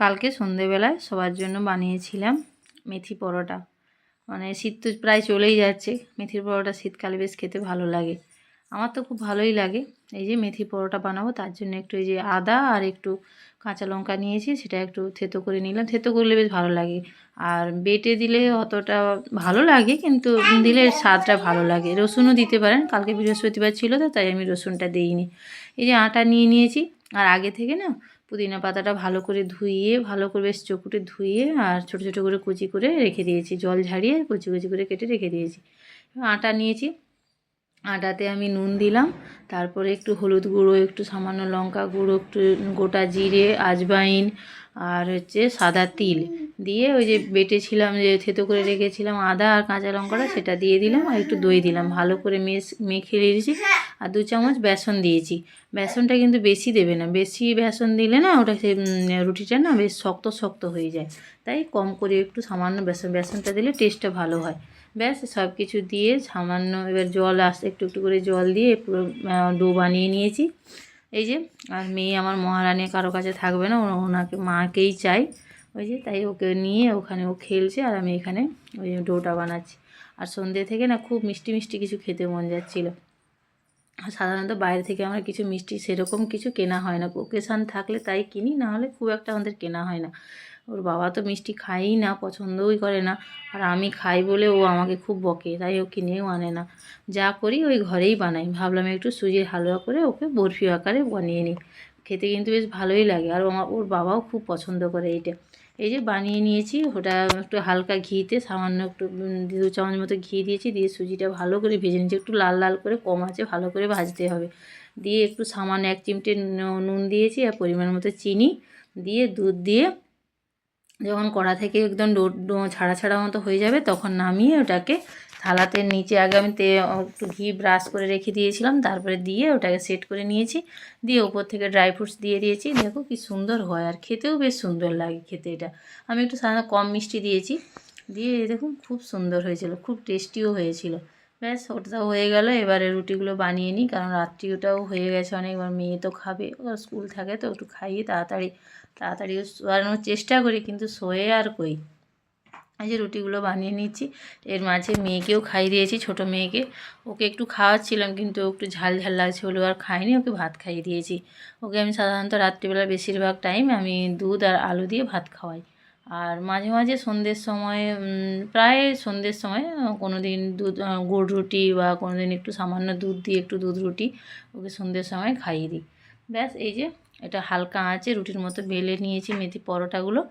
কালকে সন্ধেবেলায় সবার জন্য বানিয়েছিলাম মেথি পরোটা। মানে শীত তো প্রায় চলেই যাচ্ছে, মেথির পরোটা শীতকালে বেশ খেতে ভালো লাগে, আমার তো খুব ভালোই লাগে। এই যে মেথি পরোটা বানাবো, তার জন্য একটু এই যে আদা আর একটু কাঁচা লঙ্কা নিয়েছি, সেটা একটু থেতো করে নিলাম। থেতো করলে বেশ ভালো লাগে, আর বেটে দিলে অতটা ভালো লাগে, কিন্তু দিলে স্বাদটা ভালো লাগে। রসুনও দিতে পারেন, কালকে বৃহস্পতিবার ছিল তো তাই আমি রসুনটা দিইনি। এই যে আটা নিয়ে নিয়েছি, আর আগে থেকে না পুদিনা পাতাটা ভালো করে ধুইয়ে, ভালো করে বেশ চকুটে ধুইয়ে আর ছোটো ছোটো করে কুচি করে রেখে দিয়েছি, জল ঝাড়িয়ে কুচি কুচি করে কেটে রেখে দিয়েছি। আটা নিয়েছি, আটাতে আমি নুন দিলাম, তারপরে একটু হলুদ গুঁড়ো, একটু সামান্য লঙ্কা গুঁড়ো, একটু গোটা জিরে, আজওয়াইন আর হচ্ছে সাদা তিল দিয়ে ওই যে বেটেছিলাম, যে থেতো করে রেখেছিলাম আদা আর কাঁচা লঙ্কাটা, সেটা দিয়ে দিলাম, আর একটু দই দিলাম, ভালো করে মেখে দিয়েছি। আর 2 চামচ বেসন দিয়েছি। বেসনটা কিন্তু বেশি দেবে না, বেশি বেসন দিলে না ওটা রুটিটা না বেশ শক্ত শক্ত হয়ে যায়, তাই কম করে একটু সামান্য বেসনটা দিলে টেস্টটা ভালো হয়। ব্যাস সব কিছু দিয়ে সামান্য এবার জল একটু একটু করে জল দিয়ে পুরো ডো বানিয়ে নিয়েছি। এই যে, আর মেয়ে আমার মহারানী কারো কাছে থাকবে না, ওনাকে মাকেই চাই, ওই যে তাই ওকে নিয়ে ওখানে ও খেলছে, আর আমি এখানে ওই ডোটা বানাচ্ছি। আর সন্ধ্যে থেকে না খুব মিষ্টি মিষ্টি কিছু খেতে মন যাচ্ছিলো। সাধারণত বাইরে থেকে আমরা কিছু মিষ্টি সেরকম কিছু কেনা হয় না, ওকেশান থাকলে তাই কিনি, না হলে খুব একটা আমাদের কেনা হয় না। ওর বাবা তো মিষ্টি খায়ই না, পছন্দই করে না, আর আমি খাই বলে ও আমাকে খুব বকে, তাই ও কিনেও আনে না। যা করি ওই ঘরেই বানাই, ভাবলাম একটু সুজির হালুয়া করে ওকে বরফি আকারে বানিয়ে নিই, খেতে কিন্তু বেশ ভালোই লাগে, আর ওর বাবাও খুব পছন্দ করে এইটা। এই যে বানিয়ে নিয়েছি, ওটা একটু হালকা ঘিতে সামান্য একটু 2 চামচ মতো ঘি দিয়েছি, দিয়ে সুজিটা ভালো করে ভেজে নিয়েছি, একটু লাল লাল করে কম আছে ভালো করে ভাজতে হবে। দিয়ে একটু সামান্য 1 চিমটে নুন দিয়েছি, আর পরিমাণ মতো চিনি দিয়ে দুধ দিয়ে যখন কড়া থেকে একদম ডো ছাড়া ছাড়া মতো হয়ে যাবে, তখন নামিয়ে ওটাকে থালাতে নিচে আগে আমি একটু ঘি ব্রাশ করে রেখে দিয়েছিলাম, তারপরে দিয়ে ওটাকে সেট করে নিয়েছি, দিয়ে ওপর থেকে ড্রাই ফ্রুটস দিয়ে দিয়েছি। দেখো কি সুন্দর হয়, আর খেতেও বেশ সুন্দর লাগে খেতে। এটা আমি একটু সাধারণত কম মিষ্টি দিয়েছি, দিয়ে দেখুন খুব সুন্দর হয়েছিল, খুব টেস্টিও হয়েছিল। ব্যাস ওটাও হয়ে গেল। এবারে রুটিগুলো বানিয়ে নিই, কারণ রাত্রি ওটাও হয়ে গেছে অনেকবার, মেয়ে তো খাবে, ওর স্কুল থাকে তো একটু খাইয়ে তাড়াতাড়ি শোয়ানোর চেষ্টা করি, কিন্তু শোয়ে আর কই। এই যে রুটিগুলো বানিয়ে নিচ্ছি, এর মাঝে মেয়েকেও খাইয়ে দিয়েছি, ছোটো মেয়েকে। ওকে একটু খাওয়াচ্ছিলাম, কিন্তু একটু ঝাল ঝাল লাগছে বলে আর খাইনি, ওকে ভাত খাইয়ে দিয়েছি। ওকে আমি সাধারণত রাত্রিবেলা বেশিরভাগ টাইম আমি দুধ আর আলু দিয়ে ভাত খাওয়াই। আর মাঝে মাঝে সন্ধ্যের সময়, প্রায় সন্ধ্যের সময় কোনো দিন দুধ গুড় রুটি, বা কোনো দিন একটু সামান্য দুধ দিয়ে একটু দুধ রুটি ওকে সন্ধ্যের সময় খাইয়ে দিই। ব্যাস এই যে এটা হালকা আঁচে রুটির মতো বেলে নিয়েছি মেথি পরোটাগুলো,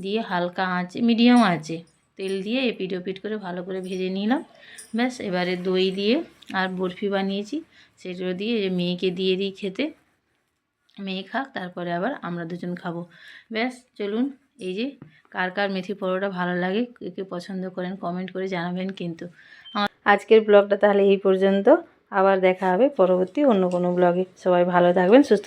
দিয়ে হালকা আঁচে মিডিয়াম আঁচে তেল দিয়ে এপিট ওপিট করে ভালো করে ভেজে নিলাম। ব্যাস এবারে দই দিয়ে আর বরফি বানিয়েছি, সেগুলো দিয়ে মেয়েকে দিয়ে দিই খেতে, মেয়ে খাক, তারপরে আবার আমরা দুজন খাবো। ব্যাস চলুন, এই যে কার কার মেথি পরোটা ভালো লাগে, কে পছন্দ করেন কমেন্ট করে জানাবেন। কিন্তু আমার আজকের ব্লগটা তাহলে এই পর্যন্ত, আবার দেখা হবে পরবর্তী অন্য কোনো ব্লগে। সবাই ভালো থাকবেন, সুস্থ